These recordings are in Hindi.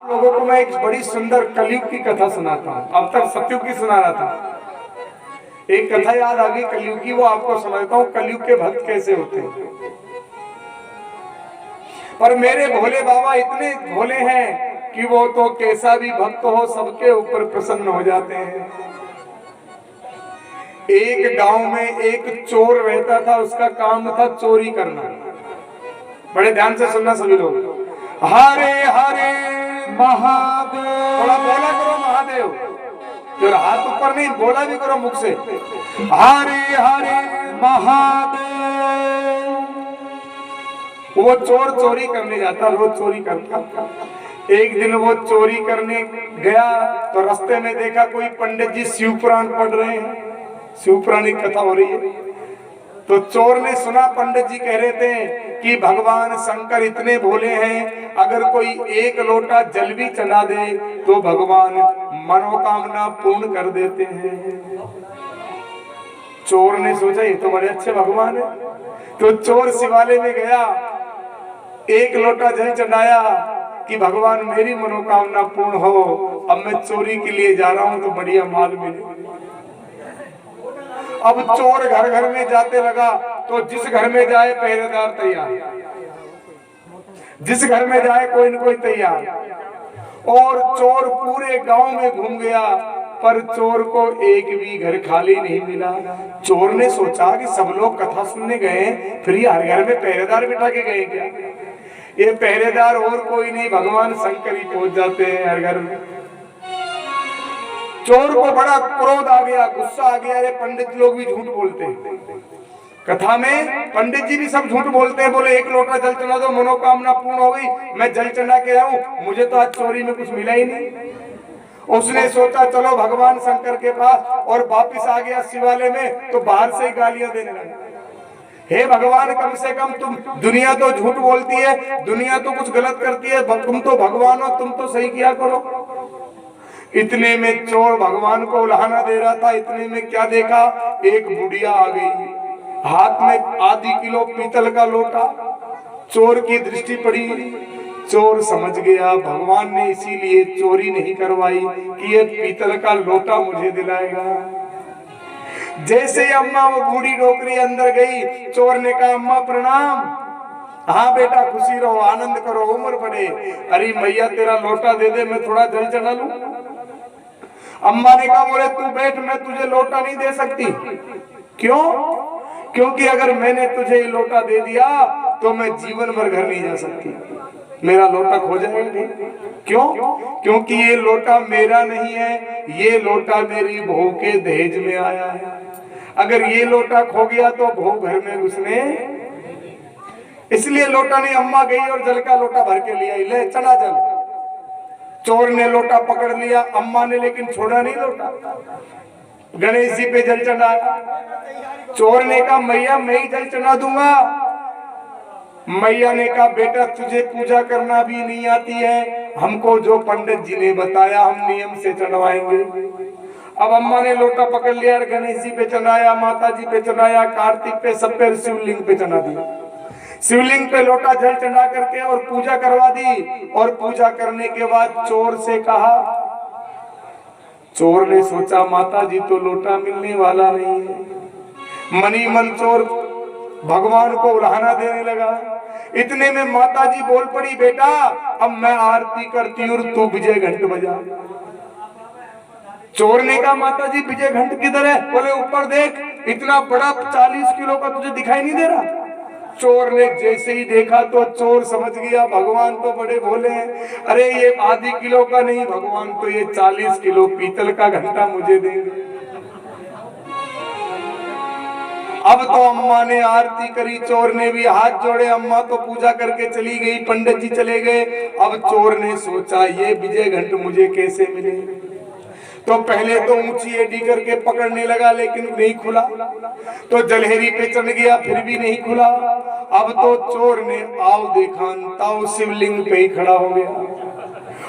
लोगों को मैं एक बड़ी सुंदर कलयुग की कथा सुनाता हूँ। अब तक सतयुग की सुना रहा था, एक कथा याद आ गई कलयुग की, वो आपको सुनाता हूँ। कलयुग के भक्त कैसे होते हैं। पर मेरे भोले बाबा इतने भोले हैं कि वो तो कैसा भी भक्त हो सबके ऊपर प्रसन्न हो जाते हैं। एक गांव में एक चोर रहता था, उसका काम था चोरी करना। बड़े ध्यान से सुनना सभी लोग। हरे हरे महादेव, थोड़ा बोला करो महादेव, फिर हाथ ऊपर नहीं, बोला भी करो मुख से। हरे हरे महादेव। वो चोर चोरी करने जाता, रोज चोरी करता। एक दिन वो चोरी करने गया तो रास्ते में देखा कोई पंडित जी शिव पुराण पढ़ रहे हैं, शिव पुराण की कथा हो रही है। तो चोर ने सुना पंडित जी कह रहे थे कि भगवान शंकर इतने भोले हैं, अगर कोई एक लोटा जल भी चढ़ा दे तो भगवान मनोकामना पूर्ण कर देते हैं। चोर ने सोचा ये तो बड़े अच्छे भगवान है। तो चोर शिवालय में गया, एक लोटा जल चढ़ाया कि भगवान मेरी मनोकामना पूर्ण हो, अब मैं चोरी के लिए जा रहा हूं तो बढ़िया माल मिले। अब चोर घर घर में जाते लगा, तो जिस घर में जाए पहरेदार तैयार, जिस घर में जाए कोई न कोई तैयार। और चोर पूरे गांव में घूम गया, पर चोर को एक भी घर खाली नहीं मिला। चोर ने सोचा कि सब लोग कथा सुनने गए, फिर ये हर घर में पहरेदार बिठा के गए क्या। ये पहरेदार और कोई नहीं, भगवान शंकर ही पहुंच जाते हैं हर घर में। चोर को बड़ा क्रोध आ गया, गुस्सा आ गया। अरे पंडित लोग भी झूठ बोलते हैं, कथा में पंडित जी भी सब झूठ बोलते हैं। बोले एक लोटा जल चढ़ा दो मनोकामना पूर्ण हो गई, मैं जल चढ़ा के आऊं, मुझे तो आज चोरी में कुछ मिला ही नहीं। उसने सोचा चलो भगवान शंकर के पास, और वापिस आ गया शिवालय में। तो बाहर से ही गालियां देने लगा, हे भगवान कम से कम तुम, दुनिया तो झूठ बोलती है, दुनिया तो कुछ गलत करती है, तुम तो भगवान हो, तुम तो सही किया करो। इतने में चोर भगवान को उल्हाना दे रहा था। इतने में क्या देखा, एक बुढ़िया आ गई, हाथ में आधी किलो पीतल का लोटा। चोर की दृष्टि पड़ी, चोर समझ गया भगवान ने इसीलिए चोरी नहीं करवाई कि ये पीतल का लोटा मुझे दिलाएगा। जैसे ही अम्मा वो बूढ़ी डोकरी अंदर गई, चोर ने कहा अम्मा प्रणाम। हाँ बेटा खुशी रहो, आनंद करो, उम्र बढ़े। अरे मैया तेरा लोटा दे दे, मैं थोड़ा जल चढ़ा लूं। अम्मा ने कहा बोले तू बैठ, मैं तुझे लोटा नहीं दे सकती। क्यों? क्योंकि अगर मैंने तुझे ये लोटा दे दिया तो मैं जीवन भर घर नहीं जा सकती, मेरा लोटा खो जाएगा। क्यों? क्योंकि ये लोटा मेरा नहीं है, ये लोटा मेरी बहू के दहेज में आया है। अगर ये लोटा खो गया तो बहू घर में घुसने, इसलिए लोटा नहीं। अम्मा गई और जल का लोटा भर के लिया, ले चढ़ा जल। चोर ने लोटा पकड़ लिया, अम्मा ने लेकिन छोड़ा नहीं लोटा, गणेश जी पे जल चढ़ाया। चोर ने कहा मैया मैं ही जल चढ़ा दूंगा। मैया ने कहा बेटा तुझे पूजा करना भी नहीं आती है, हमको जो पंडित जी ने बताया हम नियम से चढ़वाएंगे। अब अम्मा ने लोटा पकड़ लिया, गणेश जी पे चढ़ाया, माता जी पे चढ़ाया, कार्तिक पे, सब पे, शिवलिंग पे चढ़ा दिया। शिवलिंग पे लोटा जल चढ़ा करके और पूजा करवा दी। और पूजा करने के बाद चोर से कहा, चोर ने सोचा माता जी तो लोटा मिलने वाला नहीं है। मनी मन चोर भगवान को उल्हाना देने लगा। इतने में माता जी बोल पड़ी बेटा अब मैं आरती करती हूँ, तू विजय घंट बजा। चोर ने कहा माता जी विजय घंट किधर है? बोले ऊपर देख, इतना बड़ा 40 किलो का तुझे दिखाई नहीं दे रहा? चोर ने जैसे ही देखा तो चोर समझ गया भगवान तो बड़े भोले हैं। अरे ये आधी किलो का नहीं, भगवान तो ये 40 किलो पीतल का घंटा मुझे देंगे। अब तो अम्मा ने आरती करी, चोर ने भी हाथ जोड़े, अम्मा तो पूजा करके चली गई, पंडित जी चले गए। अब चोर ने सोचा ये विजय घंट मुझे कैसे मिले। तो पहले तो ऊंची एडी करके पकड़ने लगा, लेकिन नहीं खुला। तो जलहरी पे चढ़ गया, फिर भी नहीं खुला। अब तो चोर ने आओ देखा ताओ शिवलिंग पे ही खड़ा हो गया।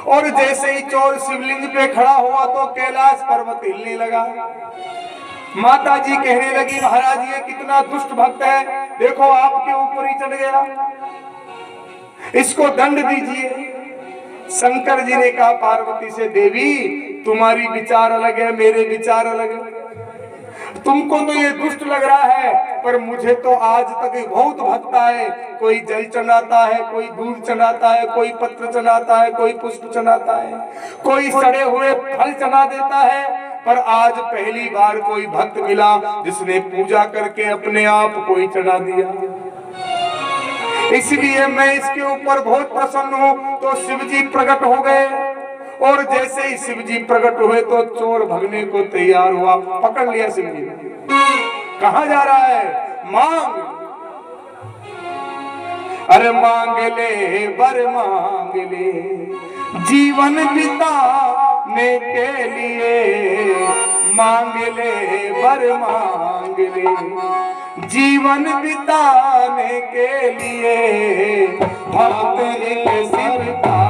और जैसे ही चोर शिवलिंग पे खड़ा हुआ तो कैलाश पर्वत हिलने लगा। माता जी कहने लगी महाराज ये कितना दुष्ट भक्त है, देखो आपके ऊपर ही चढ़ गया, इसको दंड दीजिए। शंकर जी ने कहा पार्वती से, देवी तुम्हारी विचार अलग है, मेरे विचार अलग है। तुमको तो ये दुष्ट लग रहा है, पर मुझे तो आज तक बहुत भक्त आए। कोई जल चढ़ाता है, कोई दूध चढ़ाता है, कोई पत्र चढ़ाता है, कोई पुष्प चढ़ाता है, कोई सड़े हुए फल चढ़ा देता है। पर आज पहली बार कोई भक्त मिला जिसने पूजा करके अपने आप को ही चढ़ा दिया। इसलिए मैं इसके ऊपर बहुत प्रसन्न हूँ। तो शिव जी प्रकट हो गए, और जैसे ही शिव जी प्रकट हुए तो चोर भगने को तैयार हुआ। पकड़ लिया शिव जी ने। कहाँ जा रहा है? मांग, अरे मांग ले बर मांग ले, जीवन बिताने के लिए मांग ले बर मांग ले, जीवन बिताने के लिए। भक्त एक शिव का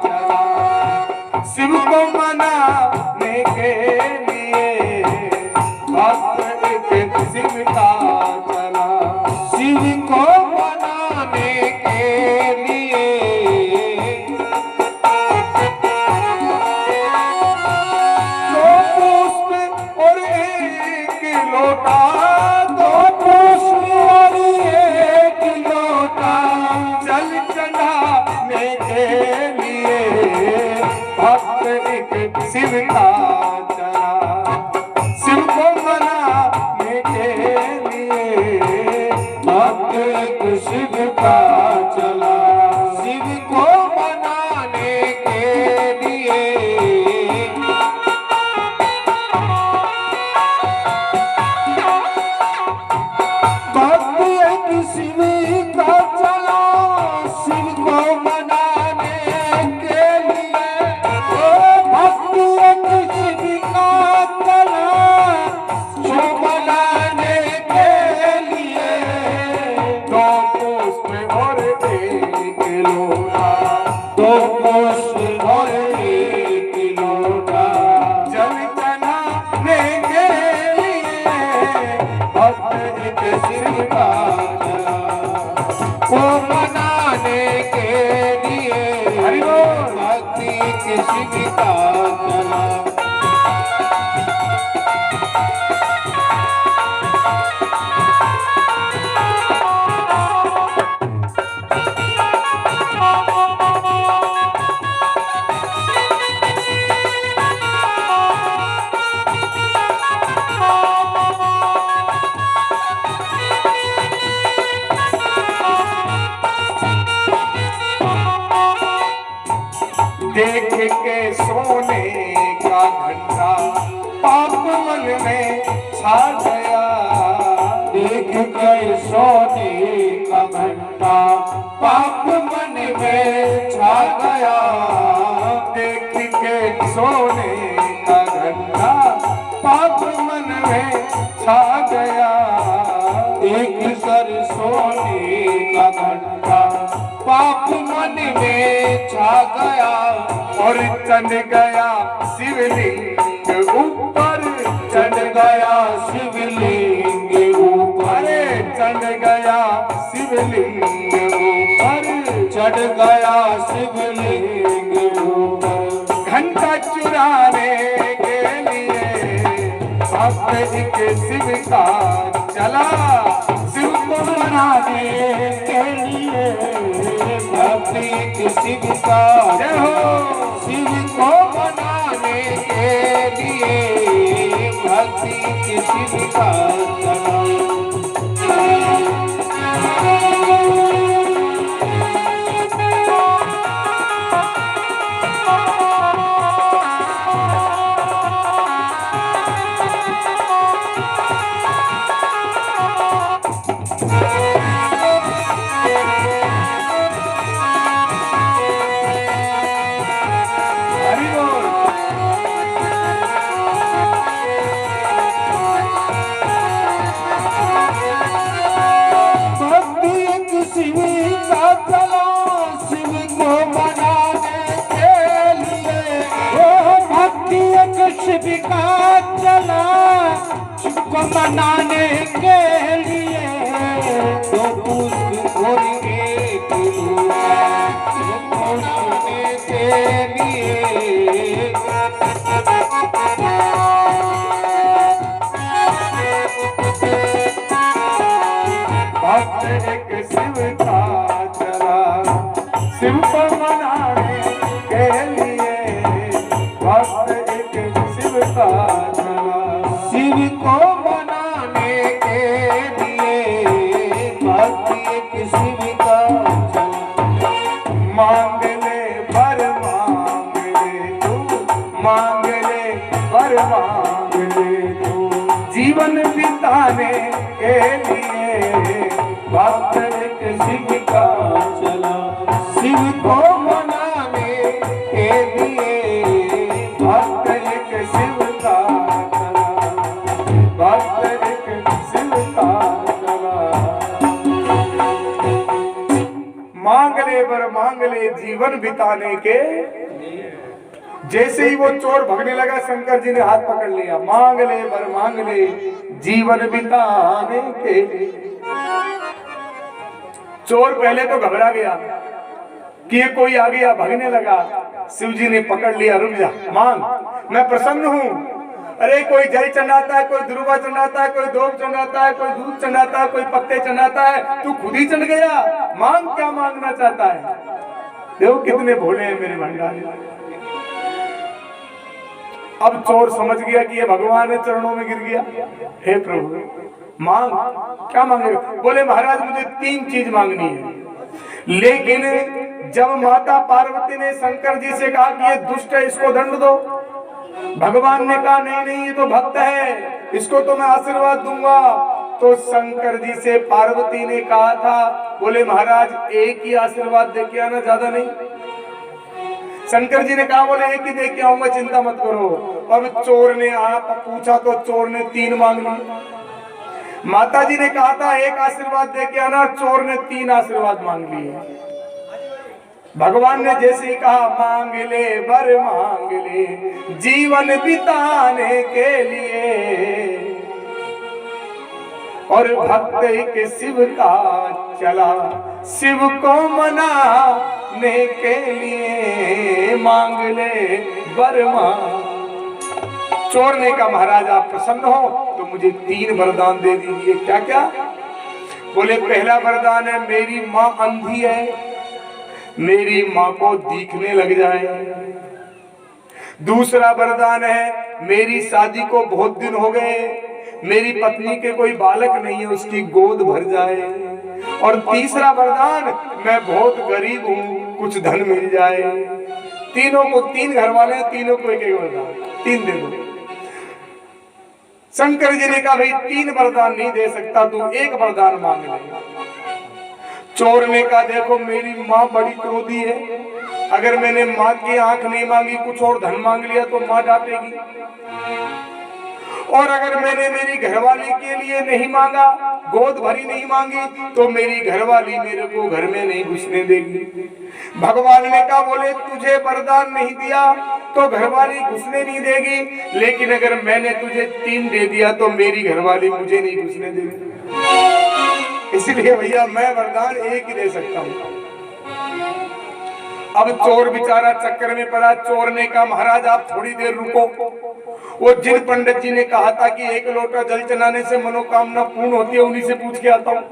चला, शिव को मनाने के लिए। भक्त एक शिव का चला, शिव को मनाने के लिए। दो पुष्प और एक लोटा, दो पुष्प और एक लोटा, जल चढ़ाने के लिए। भक्त एक शिव का चला, शिव को मनाने के लिए। भक्त एक शिव का चला, शिव को मनाने के लिए। भक्त एक शिव का चला, शिव को मनाने के लिए। भक्त एक शिव का चला, शिव मनाने के लिए। दो पुष्प और एक लोटा, दो पुष्प और एक लोटा, जल चढ़ाने के लिए। भक्त एक शिव का चला, वो मनाने के लिए। हरि बोल। भक्त एक शिव का चला। देख के सोने का घंटा पाप मन में छा गया। देख के सोने का घंटा पाप मन में छा गया। देख के सोने का घंटा पाप मन में छा गया। देख कर सोने का घंटा पाप मन में छा गया। और चढ़ गया शिवलिंग ऊपर, चढ़ गया शिवलिंग ऊपर, चढ़ गया शिवलिंग ऊपर, चढ़ गया शिवलिंग ऊपर। घंटा चुराने के लिए भक्त एक शिव का चला, शिव को मनाने के लिए। भक्त एक शिव का जय हो, शिव को मनाने के लिए। भक्त एक शिव का चला। मनाने के लिए। दो पुष्प और एक लोटा, मनाने के लिए। भक्त एक शिव का चला शिव को मनाने के लिए। भक्त एक शिव का चला शिव को मनाने के लिए, भक्त एक शिव का चला। मांग ले वर मांग ले तू, मांग ले वर मांग ले तू, जीवन बिताने के लिए। भक्त एक शिव का चला शिव को मनाने के लिए। भक्त एक शिव का चला, भक्त एक शिव का चला। मांग ले वर मांग ले जीवन बिताने के। जैसे ही वो चोर भागने लगा, शंकर जी ने हाथ पकड़ लिया। मांग ले वर मांग ले जीवन बिताने के। चोर पहले तो घबरा गया कि ये कोई आ गया, भागने लगा। शिव जी ने पकड़ लिया, रुक जा, मांग, मैं प्रसन्न हूँ। अरे कोई जल चढ़ाता है, कोई दुर्वा चढ़ाता है, कोई दूब चढ़ाता है, कोई दूध चढ़ाता है, कोई पत्ते चढ़ाता है, तू खुद ही चढ़ गया। मांग, क्या मांगना चाहता है? देखो कितने भोले हैं मेरे भंडारी। अब चोर समझ गया कि ये भगवान के चरणों में गिर गया। हे प्रभु, मांग, क्या मांगे? बोले महाराज मुझे 3 चीज मांगनी है। लेकिन जब माता पार्वती ने शंकर जी से कहा कि ये दुष्ट है, इसको दंड दो, भगवान ने कहा नहीं नहीं, ये तो भक्त है, इसको तो मैं आशीर्वाद दूंगा। तो शंकर जी से पार्वती ने कहा था, बोले महाराज एक ही आशीर्वाद दे के आना, ज्यादा नहीं। शंकर जी ने कहा बोले एक ही दे के आऊंगा, चिंता मत करो। अब चोर ने आप पूछा तो चोर ने 3 मांग ली। माता जी ने कहा था एक आशीर्वाद दे के आना, चोर ने 3 आशीर्वाद मांग लिए। भगवान ने जैसे ही कहा मांग ले वर मांग ले जीवन बिताने के लिए। और भक्त एक शिव का चला शिव को मनाने के लिए। मांग ले वर मांग। चोर ने कहा महाराज आप प्रसन्न हो तो मुझे 3 वरदान दे दीजिए। क्या क्या? बोले पहला वरदान है मेरी माँ अंधी है, मेरी माँ को दिखने लग जाए। दूसरा वरदान है मेरी शादी को बहुत दिन हो गए, मेरी पत्नी के कोई बालक नहीं है, उसकी गोद भर जाए। और तीसरा वरदान मैं बहुत गरीब हूँ, कुछ धन मिल जाए। तीनों को 3 घर वाले हैं, तीनों को एक एक वरदान, 3 दे दो। शंकर जी ने कहा भाई 3 वरदान नहीं दे सकता, तू 1 वरदान मांग ले। चोर ने कहा देखो मेरी माँ बड़ी क्रोधी है, अगर मैंने माँ की आंख नहीं मांगी, कुछ और धन मांग लिया तो माँ डांटेगी। और अगर मैंने मेरी घरवाली के लिए नहीं मांगा, गोद भरी नहीं मांगी, तो मेरी घरवाली मेरे को घर में नहीं घुसने देगी। भगवान ने कहा बोले तुझे वरदान नहीं दिया तो घरवाली घुसने नहीं देगी, लेकिन अगर मैंने तुझे 3 दे दिया तो मेरी घरवाली मुझे नहीं घुसने देगी। इसलिए भैया मैं वरदान 1 ही दे सकता हूँ। अब चोर बेचारा चक्कर में पड़ा। चोर ने कहा महाराज आप थोड़ी देर रुको, वो जिन पंडित जी ने कहा था कि 1 लोटा जल चढ़ाने से मनोकामना पूर्ण होती है, उन्हीं से पूछ के आता हूँ।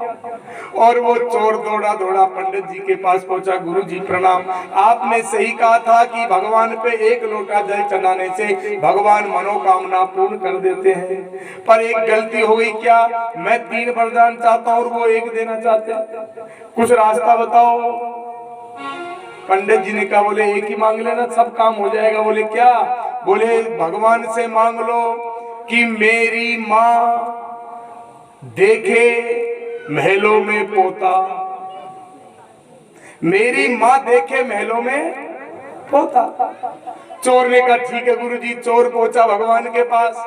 और वो चोर दौड़ा दौड़ा पंडित जी के पास पहुंचा। गुरु जी प्रणाम, आपने सही कहा था कि भगवान पे 1 लोटा जल चढ़ाने से भगवान मनोकामना पूर्ण कर देते हैं, पर एक गलती हो गई। क्या? मैं 3 वरदान चाहता हूँ और वो 1 देना चाहते हैं, कुछ रास्ता बताओ। पंडित जी ने कहा बोले 1 ही मांग लेना, सब काम हो जाएगा। बोले क्या? बोले भगवान से मांग लो कि मेरी माँ देखे महलों में पोता, मेरी माँ देखे महलों में पोता। चोर ने कहा ठीक है गुरुजी। चोर पहुंचा भगवान के पास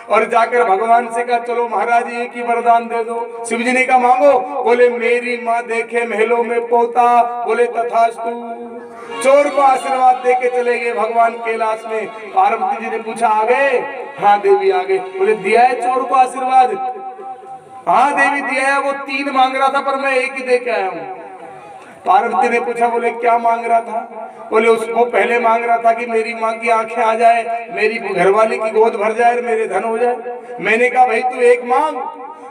और जाकर भगवान से कहा चलो महाराज 1 ही वरदान दे दो। शिव जी ने कहा मांगो। बोले मेरी माँ देखे महलों में पोता। बोले तथास्तु। चोर को आशीर्वाद दे के चले गए भगवान कैलाश में। पार्वती जी ने पूछा आ गए? हाँ देवी आ गए। बोले दिया है चोर को आशीर्वाद? हाँ देवी दिया है, वो 3 मांग रहा था पर मैं 1 ही दे के आया हूँ। पार्वती ने पूछा, बोले क्या मांग रहा था? बोले उसको पहले मांग रहा था कि मेरी माँ की आंखें आ जाए, मेरी घरवाली की गोद भर जाए, मेरे धन हो जाए। मैंने कहा भाई तू एक मांग,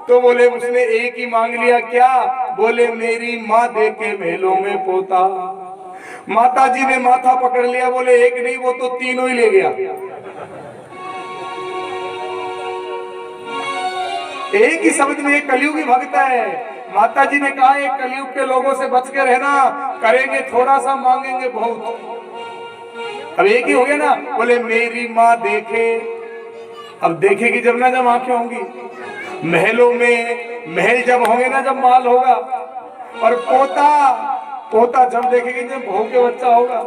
तो बोले उसने एक ही मांग लिया। क्या? बोले मेरी माँ देखे महलों में पोता। माता जी ने माथा पकड़ लिया, बोले एक नहीं वो तो तीनों ही ले गया। एक ही शब्द में एक कलयुगी भक्त है। माता जी ने कहा एक कलयुग के लोगों से बच के रहना, करेंगे थोड़ा सा मांगेंगे बहुत। अब एक ही हो गया ना। बोले मेरी माँ देखे, अब देखेगी जब ना जब आंखें होंगी, महलों में महल जब होंगे ना जब माल होगा, और पोता पोता जब देखेगी जब बहू के बच्चा होगा।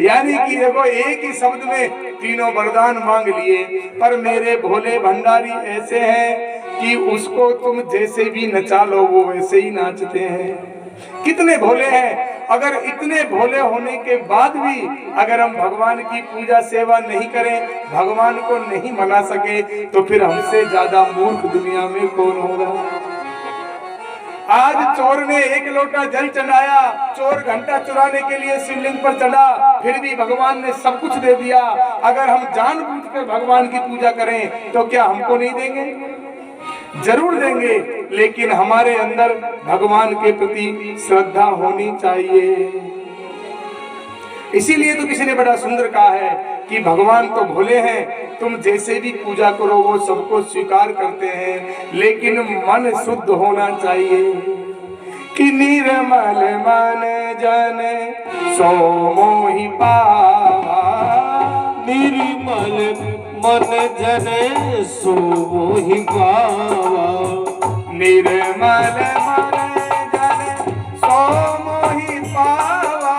यानी कि देखो एक ही शब्द में तीनों वरदान मांग लिए। पर मेरे भोले भंडारी ऐसे हैं कि उसको तुम जैसे भी नचा लो वो वैसे ही नाचते हैं। कितने भोले हैं। अगर इतने भोले होने के बाद भी अगर हम भगवान की पूजा सेवा नहीं करें, भगवान को नहीं मना सके, तो फिर हमसे ज्यादा मूर्ख दुनिया में कौन होगा। आज चोर ने एक लोटा जल चढ़ाया, चोर घंटा चुराने के लिए शिवलिंग पर चढ़ा, फिर भी भगवान ने सब कुछ दे दिया। अगर हम जानबूझकर भगवान की पूजा करें तो क्या हमको नहीं देंगे? जरूर देंगे, लेकिन हमारे अंदर भगवान के प्रति श्रद्धा होनी चाहिए। इसीलिए तो किसी ने बड़ा सुंदर कहा है कि भगवान तो भोले हैं, तुम जैसे भी पूजा करो वो सबको स्वीकार करते हैं, लेकिन मन शुद्ध होना चाहिए। कि निर्मल मन जन सो मोहि पावा, निर्मल मन जन सो मोहि पावा, निर्मल मन जन सो मोहि पावा,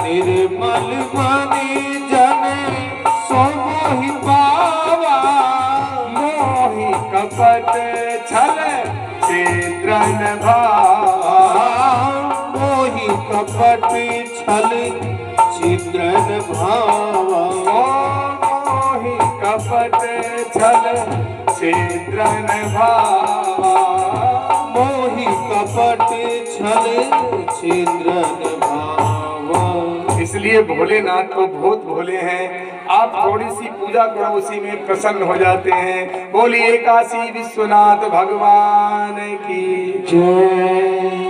निर्मल मन जन सो मोहि पावा, मोहि कपट छल छिद्रन भावा, मोहि कपट छल छिद्रन भावा, मोहि कपट छल छिद्रन भावा, मोहि कपट छल छिद्रन भावा। इसलिए भोलेनाथ तो बहुत भोले हैं। आप थोड़ी सी पूजा करो उसी में प्रसन्न हो जाते हैं। बोलिए काशी विश्वनाथ भगवान की जय।